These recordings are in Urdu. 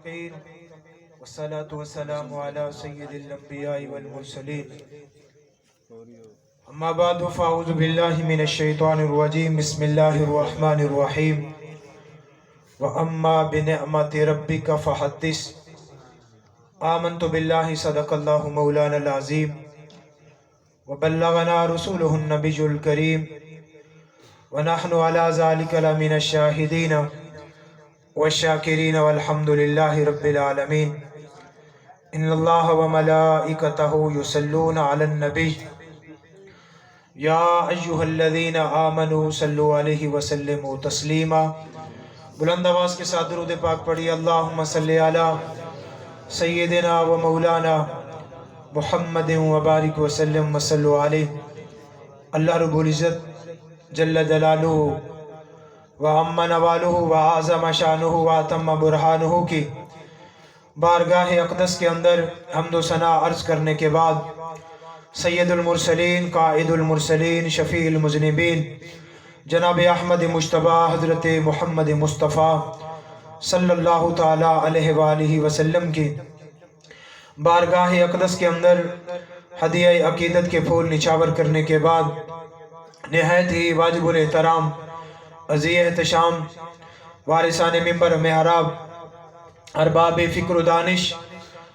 المتقين والصلاة والسلام على سيد الأنبياء والمرسلين أما بعد فأعوذ بالله من الشيطان الرجيم بسم الله الرحمن الرحيم وأما بنعمة ربك فحدث آمنت بالله صدق الله مولانا العظيم وبلغنا رسوله النبي الكريم ونحن على ذلك لمن الشاهدين والشاكرين والحمد لله رب العالمين إن الله وملائكته يصلون على النبي يا أيها الذين آمنوا صلوا عليه وسلموا تسلیما. بلند آواز کے ساتھ درود پاک پڑھی. اللہم صلی علی سیدنا و مولانا محمد وبارک وسلم وصلوا علیہ. اللہ رب العزت جل جلالہ و عم نوالہ و اعظم شانہ و اتم برہانہ کی بارگاہ اقدس کے اندر حمد و ثنا عرض کرنے کے بعد سید المرسلین قائد المرسلین شفیع المذنبین جناب احمد مجتبی حضرت محمد مصطفیٰ صلی اللہ تعالی علیہ وآلہ وسلم کی بارگاہ اقدس کے اندر ہدیہ عقیدت کے پھول نچھاور کرنے کے بعد نہایت ہی واجب الاحترام عزیز احتشام وارثان منبر محراب ارباب فکر و دانش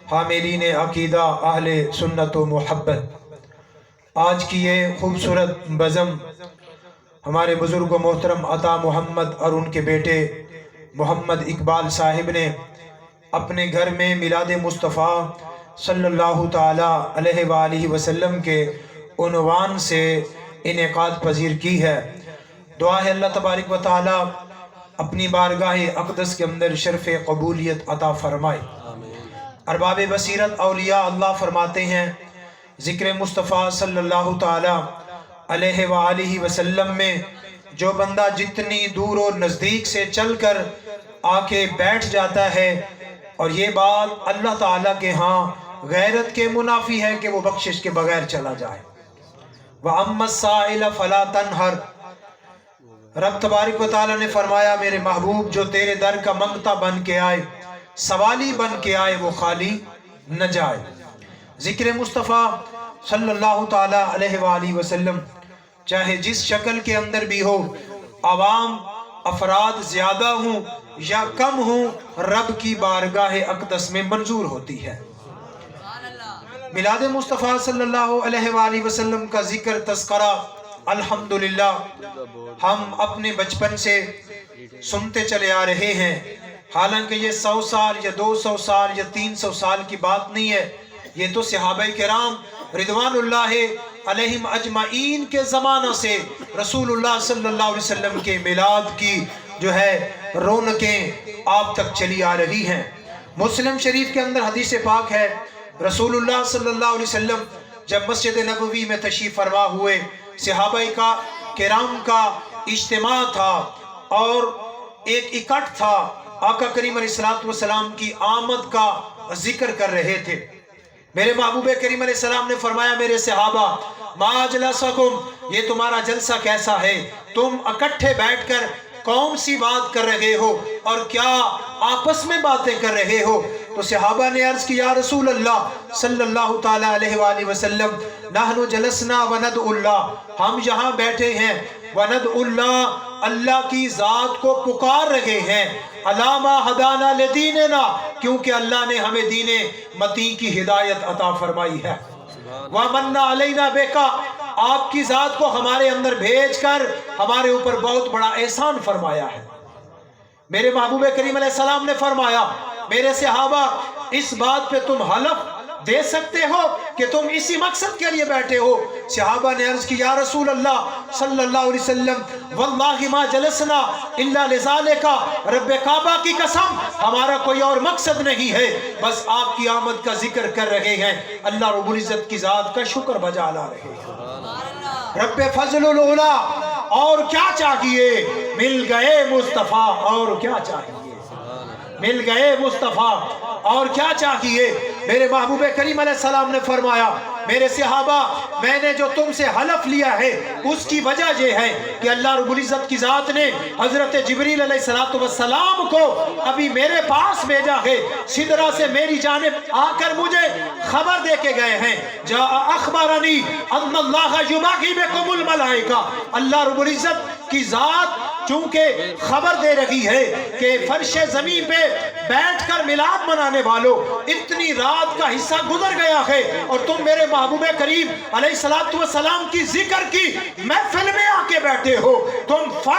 حاملین عقیدہ اہل سنت و محبت، آج کی یہ خوبصورت بزم ہمارے بزرگ و محترم عطا محمد اور ان کے بیٹے محمد اقبال صاحب نے اپنے گھر میں میلاد مصطفیٰ صلی اللہ تعالی علیہ وآلہ وسلم کے عنوان سے انعقاد پذیر کی ہے. دعا ہے اللہ تبارک و تعالی اپنی بارگاہ اقدس کے اندر شرف قبولیت عطا فرمائے. ارباب بصیرت اولیاء اللہ فرماتے ہیں ذکر مصطفیٰ صلی اللہ تعالی علیہ وآلہ وسلم میں جو بندہ جتنی دور و نزدیک سے چل کر آ کے بیٹھ جاتا ہے، اور یہ بات اللہ تعالیٰ کے ہاں غیرت کے منافی ہے کہ وہ بخشش کے بغیر چلا جائے. وَأَمَّا السَّائِلَ فَلَا تَنْهَرْ. رب تبارک و تعالیٰ نے فرمایا میرے محبوب جو تیرے در کا منگتا بن کے آئے، سوالی بن کے آئے، وہ خالی نہ جائے. ذکر مصطفیٰ صلی اللہ تعالی علیہ وآلہ وسلم چاہے جس شکل کے اندر بھی ہو، عوام افراد زیادہ ہوں یا کم ہوں، رب کی بارگاہ اقدس میں منظور ہوتی ہے. میلاد مصطفیٰ صلی اللہ علیہ وآلہ وسلم کا ذکر تذکرہ الحمدللہ ہم اپنے بچپن سے سنتے چلے آ رہے ہیں. حالانکہ یہ 100 سال یا 200 سال یا 300 سال کی بات نہیں ہے، یہ تو صحابہ کرام رضوان اللہ علیہم اجمعین کے زمانہ سے رسول اللہ صلی اللہ علیہ وسلم کے میلاد کی جو ہے رونقیں آپ تک چلی آ رہی ہیں. مسلم شریف کے اندر حدیث پاک ہے رسول اللہ صلی اللہ علیہ وسلم جب مسجد نبوی میں تشریف فرما ہوئے، صحابہ کرام کا اجتماع تھا اور ایک اکٹھ تھا. آقا کریم علیہ السلام کی آمد کا ذکر کر رہے تھے. میرے محبوب کریم علیہ السلام نے فرمایا میرے صحابہ ما اجلسکم، یہ تمہارا جلسہ کیسا ہے؟ تم اکٹھے بیٹھ کر کون سی بات کر رہے ہو اور کیا آپس میں باتیں کر رہے ہو؟ تو صحابہ نے عرض کی یا رسول اللہ صلی اللہ تعالی علیہ وآلہ وسلم نحن جلسنا وندع اللہ، ہم یہاں بیٹھے ہیں وندع اللہ، اللہ کی ذات کو پکار رہے ہیں. علامہ ہدانا لدیننا، کیونکہ اللہ نے ہمیں دین متین کی ہدایت عطا فرمائی ہے. وَمَنَّ عَلَيْنَا بِكَ، آپ کی ذات کو ہمارے اندر بھیج کر ہمارے اوپر بہت بڑا احسان فرمایا ہے. میرے محبوب کریم علیہ السلام نے فرمایا میرے صحابہ اس بات پہ تم حلف دے سکتے ہو کہ تم اسی مقصد کے لیے بیٹھے ہو؟ صحابہ نے عرض کی یا رسول اللہ صلی اللہ علیہ وسلم واللہ ما جلسنا الا لذالک، رب کعبہ کی قسم ہمارا کوئی اور مقصد نہیں ہے، بس آپ کی آمد کا ذکر کر رہے ہیں، اللہ رب العزت کی ذات کا شکر بجا لا رہے ہیں. رب فضل العلا، اور کیا چاہیے؟ مل گئے مصطفیٰ، اور کیا چاہیے؟ مل گئے مصطفیٰ، اور کیا چاہیے؟ میرے محبوب کریم علیہ السلام نے فرمایا میرے صحابہ میں نے جو تم سے حلف لیا ہے اس کی وجہ یہ ہے کہ اللہ رب العزت کی ذات نے حضرت جبریل علیہ السلام کو ابھی میرے پاس بھیجا ہے، سدرہ سے میری جانب آ کر مجھے خبر دے کے گئے ہیں، جاء اخبرنی ان اللہ یباغی بکم الملائکہ، اللہ رب العزت کی ذات چونکہ خبر دے رہی ہے کہ فرش زمین پہ بیٹھ کر میلاد منانے والوں اتنی رات کا حصہ گزر گیا ہے اور تم میرے محبوب کریم علیہ السلام کی ذکر کی محفل میں آ کے بیٹھے ہو، تم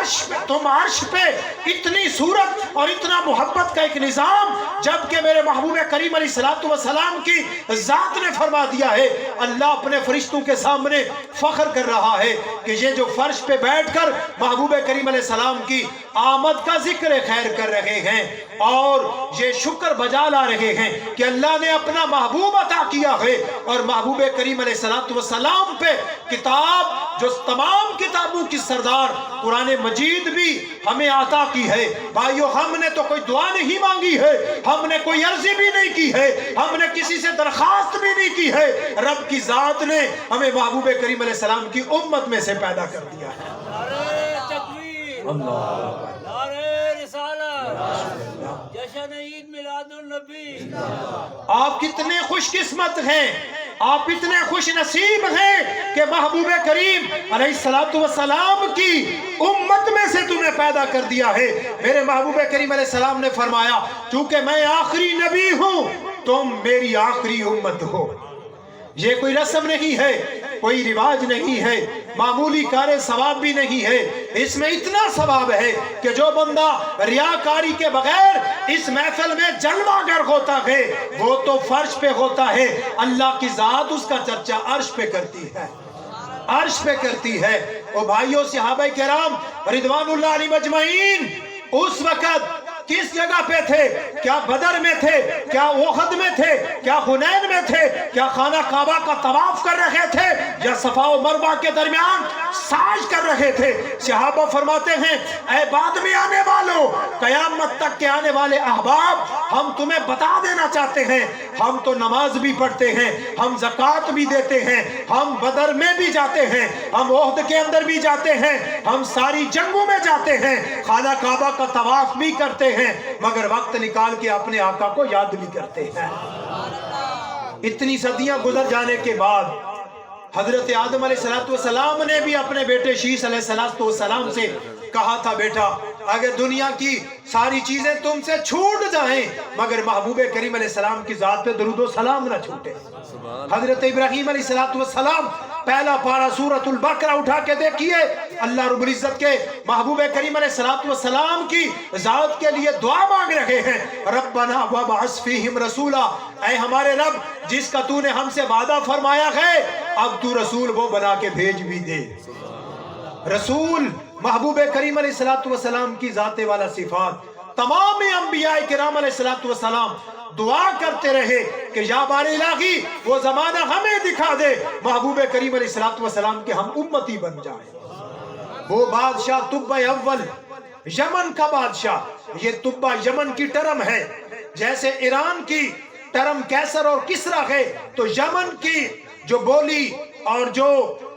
عرش پہ اتنی صورت اور اتنا محبت کا ایک نظام، جبکہ میرے محبوب کریم علیہ السلام کی ذات نے فرما دیا ہے، اللہ اپنے فرشتوں کے سامنے فخر کر رہا ہے کہ یہ جو فرش پہ بیٹھ کر محبوب کریم علیہ السلام کی آمد کا ذکر خیر کر رہے ہیں اور یہ شکر بجا لا رہے ہیں کہ اللہ نے اپنا محبوب عطا کیا ہے، اور محبوب کریم علیہ السلام پہ کتاب جو تمام کتابوں کی سردار قرآن مجید بھی ہمیں عطا کی ہے۔ بھائیو ہم نے تو کوئی دعا نہیں مانگی ہے، ہم نے کوئی عرضی بھی نہیں کی ہے، ہم نے کسی سے درخواست بھی نہیں کی ہے، رب کی ذات نے ہمیں محبوب کریم علیہ السلام کی امت میں سے پیدا کر دیا ہے۔ نعرہ رسالت، جشن عید میلاد النبی۔ آپ کتنے خوش قسمت ہیں، آپ اتنے خوش نصیب ہیں کہ محبوب کریم علیہ السلام کی امت میں سے تمہیں پیدا کر دیا ہے۔ میرے محبوب کریم علیہ السلام نے فرمایا چونکہ میں آخری نبی ہوں تم میری آخری امت ہو۔ یہ کوئی رسم نہیں ہے، کوئی رواج نہیں ہے، معمولی کار ثواب بھی نہیں ہے، اس میں اتنا ثواب ہے کہ جو بندہ ریاکاری کے بغیر اس محفل میں جلوہ گر ہوتا ہے وہ تو فرش پہ ہوتا ہے، اللہ کی ذات اس کا چرچا عرش پہ کرتی ہے، عرش پہ کرتی ہے۔ او بھائیو صحابہ کرام رضوان اللہ علیہم اجمعین اس وقت کس جگہ پہ تھے؟ کیا بدر میں تھے؟ کیا احد میں تھے؟ کیا حنین میں تھے؟ کیا خانہ کعبہ کا طواف کر رہے تھے یا صفا و مروہ کے درمیان سعی کر رہے تھے؟ صحابہ فرماتے ہیں اے بعد میں آنے والوں، قیامت تک کے آنے والے احباب، ہم تمہیں بتا دینا چاہتے ہیں ہم تو نماز بھی پڑھتے ہیں، ہم زکوٰۃ بھی دیتے ہیں، ہم بدر میں بھی جاتے ہیں، ہم احد کے اندر بھی جاتے ہیں، ہم ساری جنگوں میں جاتے ہیں، خانہ کعبہ کا طواف بھی کرتے ہیں، مگر وقت نکال کے اپنے آقا کو یاد بھی کرتے ہیں۔ اتنی صدیاں گزر جانے کے بعد حضرت آدم علیہ السلام نے بھی اپنے بیٹے شیس علیہ السلام سے کہا تھا بیٹا اگر دنیا کی ساری چیزیں تم سے چھوٹ جائیں مگر محبوب کریم علیہ السلام کی ذات پہ درود و سلام نہ چھوٹے۔ حضرت ابراہیم علیہ السلام پہلا پارہ سورۃ البقرہ اٹھا کے دیکھیے، اللہ رب العزت کے محبوب کریم علیہ السلام کی ذات کے لیے دعا مانگ رہے ہیں، ربنا وابعث فیہم رسولا، اے ہمارے رب جس کا تو نے ہم سے وعدہ فرمایا ہے اب تو رسول وہ بنا کے بھیج بھی دے۔ رسول محبوب کریم علیہ السلام کی ذات والا صفات، تمام انبیاء کرام علیہ السلام دعا کرتے رہے کہ یا باری الہی وہ زمانہ ہمیں دکھا دے محبوب کریم علیہ السلام کے ہم امتی بن جائیں۔ وہ بادشاہ طب اول یمن کا بادشاہ، یہ طب یمن کی ٹرم ہے، جیسے ایران کی ٹرم کیسر اور کسرا ہے تو یمن کی جو بولی اور جو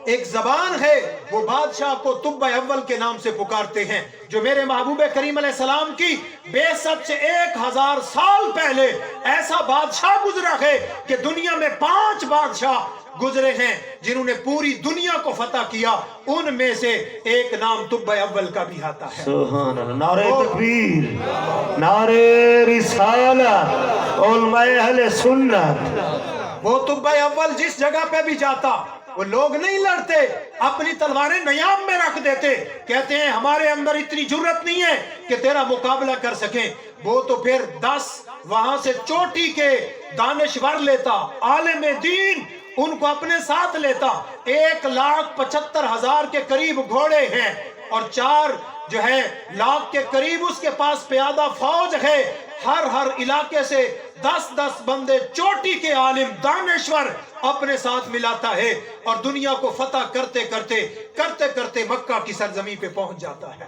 ایک زبان ہے وہ بادشاہ کو طب اول کے نام سے پکارتے ہیں، جو میرے محبوب کریم علیہ السلام کی بعثت سے 1000 سال پہلے ایسا بادشاہ گزرا ہے کہ دنیا میں 5 بادشاہ گزرے ہیں جنہوں نے پوری دنیا کو فتح کیا، ان میں سے ایک نام طب اول کا بھی آتا ہے۔ سبحان اللہ، نعرہ تکبیر، نعرہ رسالت، علماء اہل سنت۔ وہ طب اول جس جگہ پہ بھی جاتا وہ لوگ نہیں لڑتے، اپنی تلواریں نیام میں رکھ دیتے، کہتے ہیں ہمارے اندر اتنی جرت نہیں ہے کہ تیرا مقابلہ کر سکیں۔ وہ تو پھر 10 وہاں سے چوٹی کے دانشور لیتا، عالم دین ان کو اپنے ساتھ لیتا، 1,75,000 کے قریب گھوڑے ہیں اور 4 جو ہے لاکھ کے قریب اس کے پاس پیادہ فوج ہے، ہر علاقے سے 10 بندے چوٹی کے عالم دانشور اپنے ساتھ ملاتا ہے اور دنیا کو فتح کرتے کرتے مکہ کی سرزمین پہ پہنچ جاتا ہے۔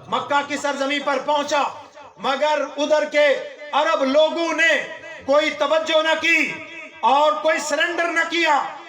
مکہ کی سرزمین پر پہنچا مگر ادھر کے عرب لوگوں نے کوئی توجہ نہ کی اور کوئی سرنڈر نہ کیا،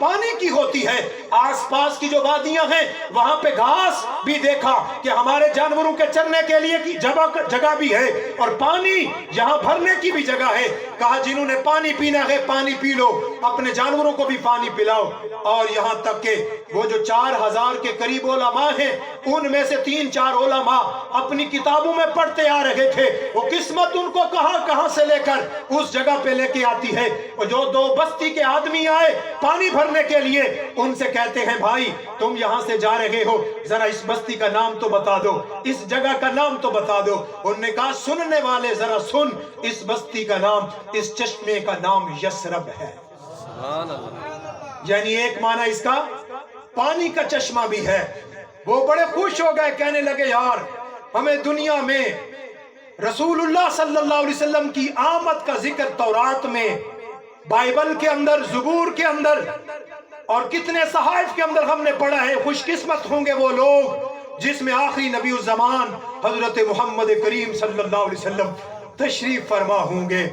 پانی کی ہوتی ہے۔ آس پاس کی جو وادیاں ہیں وہاں پہ گھاس بھی دیکھا کہ ہمارے جانوروں کے چرنے کے لیے کی جگہ بھی ہے، اور پانی یہاں بھرنے کی بھی جگہ ہے۔ کہا جنہوں نے پانی پینا ہے پانی پی لو، اپنے جانوروں کو بھی پانی پلاؤ۔ اور یہاں تک کہ وہ جو 4000 کے قریب علماء ہیں، ان میں سے 3-4 علماء اپنی کتابوں میں پڑھتے آ رہے تھے، وہ قسمت ان کو کہاں سے لے کر اس جگہ پہ لے کے آتی ہے۔ اور جو 2 بستی کے آدمی آئے پانی بھرنے کے لیے، ان سے کہتے ہیں بھائی تم یہاں سے جا رہے ہو، ذرا اس بستی کا نام تو بتا دو، اس جگہ کا نام تو بتا دو۔ انہوں نے کہا سننے والے ذرا سن، اس بستی کا نام، اس چشمے کا نام یثرب ہے۔ یعنی ایک معنی اس کا پانی کا چشمہ بھی ہے۔ وہ بڑے خوش ہو گئے، کہنے لگے یار ہمیں دنیا میں رسول اللہ صلی اللہ علیہ وسلم کی آمد کا ذکر تورات میں، بائبل کے اندر، زبور کے اندر اور کتنے صحائف کے اندر ہم نے پڑھا ہے۔ خوش قسمت ہوں گے وہ لوگ جس میں آخری نبی الزمان حضرت محمد کریم صلی اللہ علیہ وسلم تشریف فرما ہوں گے۔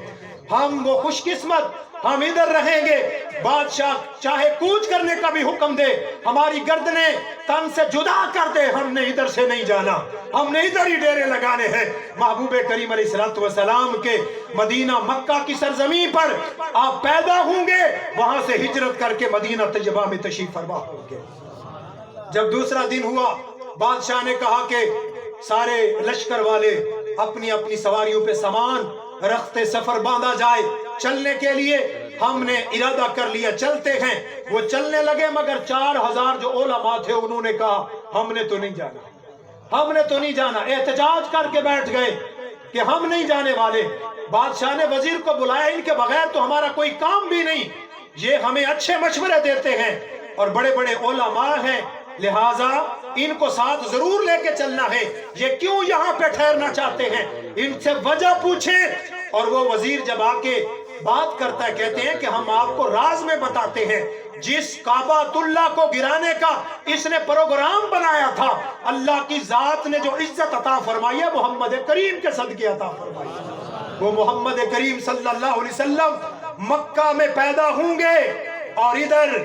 ہم وہ خوش قسمت، ہم ادھر رہیں گے، بادشاہ چاہے کوچ کرنے کا بھی حکم دے، ہماری گردنیں تن سے جدا کر دے، ہم نے ادھر سے نہیں جانا، ہم نے ادھر ہی ڈیرے لگانے ہیں۔ محبوب کریم علیہ السلام کے مدینہ مکہ کی سرزمین پر آپ پیدا ہوں گے، وہاں سے ہجرت کر کے مدینہ طیبہ میں تشریف فرما ہوں گے۔ جب دوسرا دن ہوا، بادشاہ نے کہا کہ سارے لشکر والے اپنی اپنی سواریوں پہ سامان رخت سفر باندھا جائے، چلنے کے لیے ہم نے ارادہ کر لیا، چلتے ہیں۔ وہ چلنے لگے، مگر 4000 جو علماء تھے انہوں نے کہا ہم نے تو نہیں جانا، ہم نے تو نہیں جانا، احتجاج کر کے بیٹھ گئے کہ ہم نہیں جانے والے۔ بادشاہ نے وزیر کو بلایا، ان کے بغیر تو ہمارا کوئی کام بھی نہیں، یہ ہمیں اچھے مشورے دیتے ہیں اور بڑے بڑے علماء ہیں، لہٰذا ان کو ساتھ ضرور لے کے چلنا ہے، یہ کیوں یہاں پہ ٹھہرنا چاہتے ہیں، ان سے وجہ پوچھیں۔ اور وہ وزیر جب آ کے بات کرتا ہے، کہتے ہیں کہ ہم آپ کو راز میں بتاتے ہیں، جس کعبۃ اللہ کو گرانے کا اس نے پروگرام بنایا تھا، اللہ کی ذات نے جو عزت عطا فرمائی ہے محمد کریم کے صدقے عطا فرمائی ہے۔ وہ محمد کریم صلی اللہ علیہ وسلم مکہ میں پیدا ہوں گے اور ادھر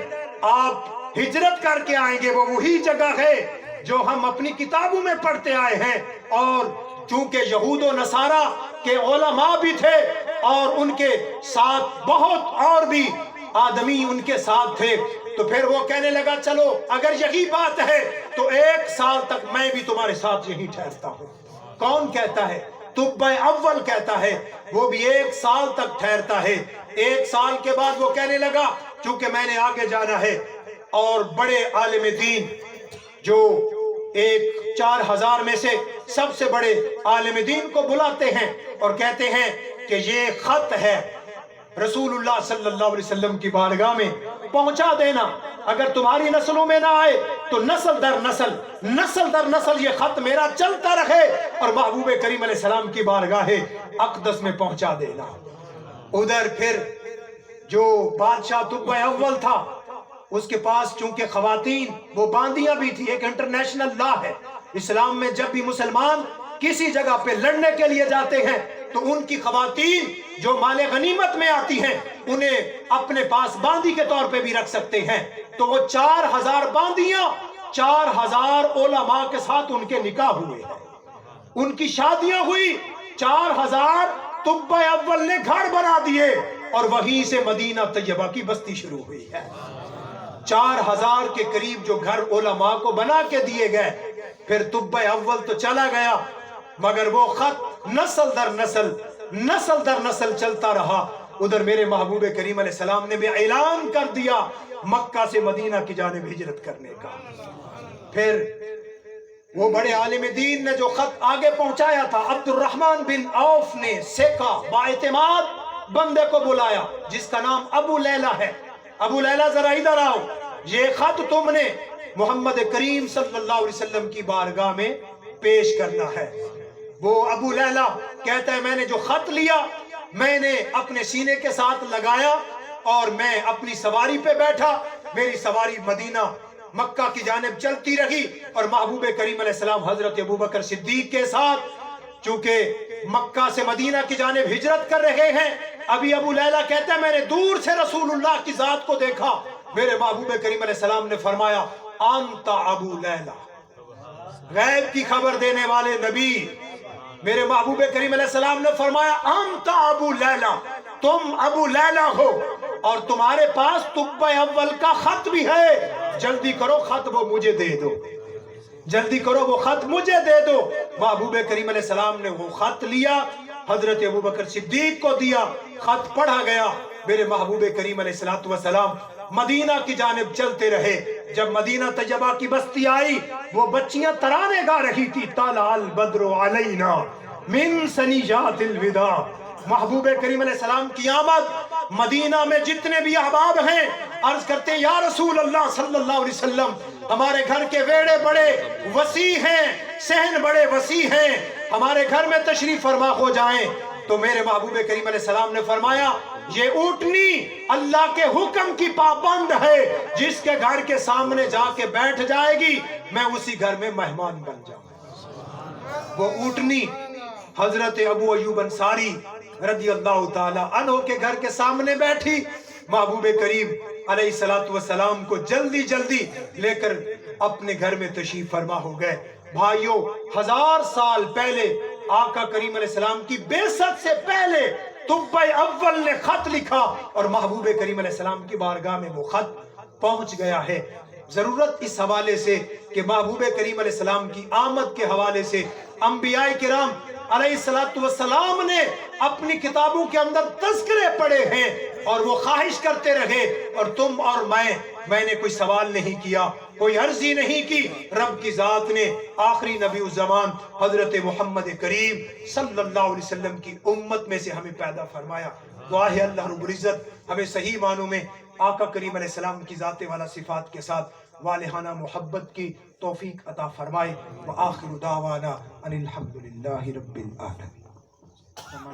آپ ہجرت کر کے آئیں گے، وہ وہی جگہ ہے جو ہم اپنی کتابوں میں پڑھتے آئے ہیں۔ اور چونکہ یہود و نصارہ کے علماء بھی تھے اور ان کے ساتھ بہت اور بھی آدمی ان کے ساتھ تھے، تو پھر وہ کہنے لگا چلو اگر یہی بات ہے تو 1 سال تک میں بھی تمہارے ساتھ یہی ٹھہرتا ہوں۔ کون کہتا ہے؟ طب اول کہتا ہے، وہ بھی 1 سال تک ٹھہرتا ہے۔ 1 سال کے بعد وہ کہنے لگا چونکہ میں نے آگے جانا ہے، اور بڑے عالم دین جو 4000 میں سے سب سے بڑے عالم دین کو بلاتے ہیں اور کہتے ہیں کہ یہ خط ہے رسول اللہ صلی اللہ علیہ وسلم کی بارگاہ میں پہنچا دینا، اگر تمہاری نسلوں میں نہ آئے تو نسل در نسل یہ خط میرا چلتا رہے اور محبوب کریم علیہ السلام کی بارگاہ اقدس میں پہنچا دینا۔ ادھر پھر جو بادشاہ طب اول تھا، اس کے پاس چونکہ خواتین وہ باندیاں بھی تھی، ایک انٹرنیشنل لا ہے اسلام میں، جب بھی مسلمان کسی جگہ پہ لڑنے کے لیے جاتے ہیں تو ان کی خواتین جو مال غنیمت میں آتی ہیں انہیں اپنے پاس باندی کے طور پہ بھی رکھ سکتے ہیں۔ تو وہ 4000 باندیاں 4000 علماء کے ساتھ ان کے نکاح ہوئے ہیں، ان کی شادیاں ہوئی، 4000 طب اول نے گھر بنا دیے اور وہیں سے مدینہ طیبہ کی بستی شروع ہوئی ہے۔ 4000 کے قریب جو گھر علماء کو بنا کے دیے گئے، پھر طب اول تو چلا گیا، مگر وہ خط نسل در نسل چلتا رہا۔ ادھر میرے محبوب کریم علیہ السلام نے بھی اعلان کر دیا مکہ سے مدینہ کی جانب ہجرت کرنے کا۔ پھر وہ بڑے عالم دین نے جو خط آگے پہنچایا تھا، عبد الرحمن بن عوف نے سیکھا، باعتماد بندے کو بلایا جس کا نام ابو لیلہ ہے۔ ابو لیلہ ذرا ادھر آؤ، یہ خط تم نے محمد کریم صلی اللہ علیہ وسلم کی بارگاہ میں پیش کرنا ہے۔ وہ ابو لیلہ کہتا ہے میں نے جو خط لیا میں نے اپنے سینے کے ساتھ لگایا اور میں اپنی سواری پہ بیٹھا، میری سواری مدینہ مکہ کی جانب چلتی رہی اور محبوب کریم علیہ السلام حضرت ابوبکر صدیق کے ساتھ چونکہ مکہ سے مدینہ کی جانب ہجرت کر رہے ہیں۔ ابھی ابو لیلہ کہتا ہے میں نے دور سے رسول اللہ کی ذات کو دیکھا، میرے محبوب کریم علیہ السلام نے فرمایا انت ابو لیلا، غیب کی خبر دینے والے نبی میرے محبوب کریم علیہ السلام نے فرمایا انت ابو لیلا، تم ابو لیلا ہو اور تمہارے پاس طب اول کا خط بھی ہے، جلدی کرو خط وہ مجھے دے دو، جلدی کرو وہ خط مجھے دے دو۔ محبوب کریم علیہ السلام نے وہ خط لیا، حضرت ابوبکر صدیق کو دیا، خط پڑھا گیا۔ میرے محبوب کریم علیہ السلام مدینہ کی جانب چلتے رہے۔ جب مدینہ طیبہ کی بستی آئی، وہ بچیاں ترانے گا رہی تھی، طلع البدر علینا من ثنیات الوداع۔ محبوب کریم علیہ السلام کی آمد، مدینہ میں جتنے بھی احباب ہیں عرض کرتے ہیں یا رسول اللہ صلی اللہ علیہ وسلم، ہمارے گھر کے ویڑے بڑے وسیع ہیں، صحن بڑے وسیع ہیں، ہمارے گھر میں تشریف فرما ہو جائیں۔ تو میرے محبوب کریم علیہ السلام نے فرمایا یہ اونٹنی اللہ کے حکم کی پابند ہے، جس کے گھر کے سامنے جا کے بیٹھ جائے گی میں اسی گھر میں مہمان بن جاؤں گا۔ وہ اونٹنی حضرت ابو ایوب انصاری رضی اللہ تعالی عنہ کے گھر کے سامنے بیٹھی۔ محبوب کریم علیہ السلام کو جلدی جلدی لے کر اپنے گھر میں تشریف فرما ہو گئے۔ بھائیوں، 1000 سال پہلے آقا کریم علیہ السلام کی بعثت سے پہلے طب اول نے خط لکھا اور محبوب کریم علیہ السلام کی بارگاہ میں وہ خط پہنچ گیا ہے۔ ضرورت اس حوالے سے کہ محبوب کریم علیہ السلام کی آمد کے حوالے سے انبیاء کرام علیہ السلام نے اپنی کتابوں کے اندر تذکرے پڑھے ہیں اور وہ خواہش کرتے رہے، اور تم اور میں نے کوئی سوال نہیں کیا، کوئی عرضی نہیں کی۔ رب کی ذات نے آخری نبی الزمان حضرت محمد کریم صلی اللہ علیہ وسلم کی امت میں سے ہمیں پیدا فرمایا۔ دعا ہے اللہ رب العزت ہمیں صحیح معنوں میں آقا کریم علیہ السلام کی ذات والا صفات کے ساتھ والہانہ محبت کی توفیق عطا فرمائے۔ وآخر دعوانا ان الحمدللہ رب العالمین۔